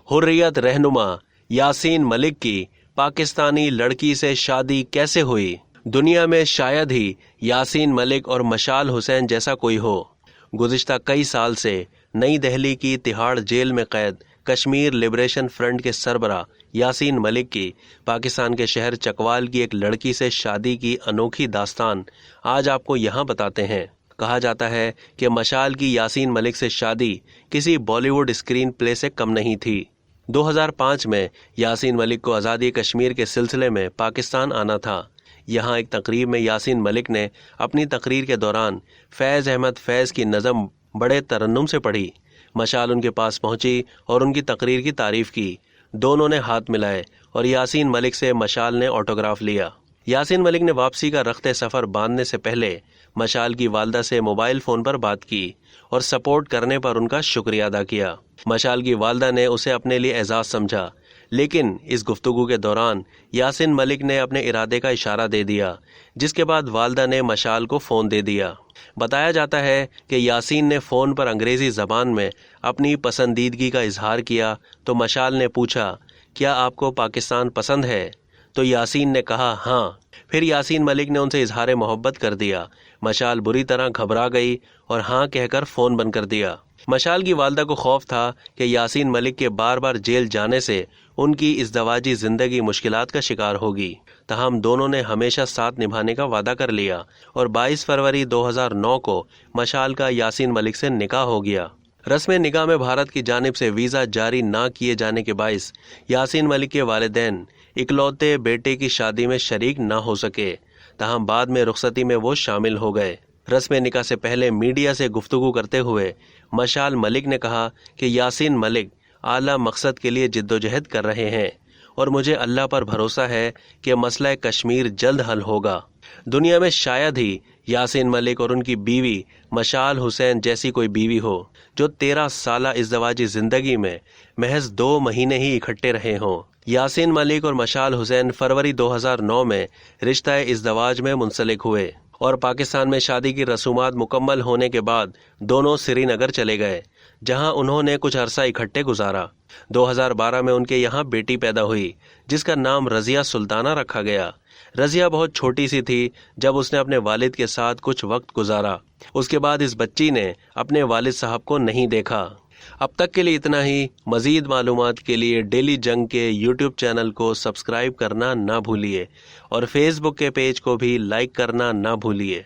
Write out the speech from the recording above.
हुर्रियत रहनुमा यासीन मलिक की पाकिस्तानी लड़की से शादी कैसे हुई? दुनिया में शायद ही यासीन मलिक और मशाल हुसैन जैसा कोई हो। गुज़िश्ता कई साल से नई दिल्ली की तिहाड़ जेल में कैद कश्मीर लिबरेशन फ्रंट के सरबराह यासीन मलिक की पाकिस्तान के शहर चकवाल की एक लड़की से शादी की अनोखी दास्तान आज आपको यहाँ बताते हैं। कहा जाता है कि मशाल की यासीन मलिक से शादी किसी बॉलीवुड स्क्रीन प्ले से कम नहीं थी। 2005 में यासीन मलिक को आज़ादी कश्मीर के सिलसिले में पाकिस्तान आना था। यहाँ एक तकरीब में यासीन मलिक ने अपनी तकरीर के दौरान फैज़ अहमद फैज़ की नज़म बड़े तरन्नुम से पढ़ी। मशाल उनके पास पहुंची और उनकी तकरीर की तारीफ की। दोनों ने हाथ मिलाए और यासीन मलिक से मशाल ने ऑटोग्राफ लिया। यासीन मलिक ने वापसी का रख्ते सफ़र बांधने से पहले मशाल की वालदा से मोबाइल फ़ोन पर बात की और सपोर्ट करने पर उनका शुक्रिया अदा किया। मशाल की वालदा ने उसे अपने लिए एजाज़ समझा, लेकिन इस गुफ्तगू के दौरान यासीन मलिक ने अपने इरादे का इशारा दे दिया, जिसके बाद वालदा ने मशाल को फ़ोन दे दिया। बताया जाता है कि यासीन ने फ़ोन पर अंग्रेज़ी ज़बान में अपनी पसंदीदगी का इजहार किया तो मशाल ने पूछा, क्या आपको पाकिस्तान पसंद है? तो यासीन ने कहा हाँ। फिर यासीन मलिक ने उनसे इजहार मोहब्बत कर दिया। मशाल बुरी तरह घबरा गई और हाँ कहकर फ़ोन बंद कर दिया। मशाल की वालदा को खौफ था कि यासीन मलिक के बार बार जेल जाने से उनकी इज़दवाजी ज़िंदगी मुश्किलात का शिकार होगी। तहम दोनों ने हमेशा साथ निभाने का वादा कर लिया और 22 फरवरी 2009 को मशाल का यासीन मलिक से निकाह हो गया। रस्म निकाह में भारत की जानिब से वीज़ा जारी ना किए जाने के बाइस यासीन मलिक के वालिदैन इकलौते बेटे की शादी में शरीक ना हो सके। तहम बाद में रुखसती में वो शामिल हो गए। रस्म निकाह से पहले मीडिया से गुफ्तगू करते हुए मशाल मलिक ने कहा कि यासीन मलिक आला मकसद के लिए जिद्दोजहद कर रहे हैं और मुझे अल्लाह पर भरोसा है कि मसला कश्मीर जल्द हल होगा। दुनिया में शायद ही यासीन मलिक और उनकी बीवी मशाल हुसैन जैसी कोई बीवी हो जो 13 साला इज़दवाजी ज़िंदगी में महज 2 महीने ही इकट्ठे रहे हों। यासीन मलिक और मशाल हुसैन फरवरी 2009 में रिश्ता इज़दवाज में मुंसलिक हुए और पाकिस्तान में शादी की रसूमात मुकम्मल होने के बाद दोनों श्रीनगर चले गए, जहां उन्होंने कुछ अरसा इकट्ठे गुजारा। 2012 में उनके यहाँ बेटी पैदा हुई जिसका नाम रज़िया सुल्ताना रखा गया। रज़िया बहुत छोटी सी थी जब उसने अपने वालिद के साथ कुछ वक्त गुजारा। उसके बाद इस बच्ची ने अपने वालिद साहब को नहीं देखा। अब तक के लिए इतना ही। मज़ीद मालूमात के लिए डेली जंग के यूट्यूब चैनल को सब्सक्राइब करना ना भूलिए और फेसबुक के पेज को भी लाइक करना ना भूलिए।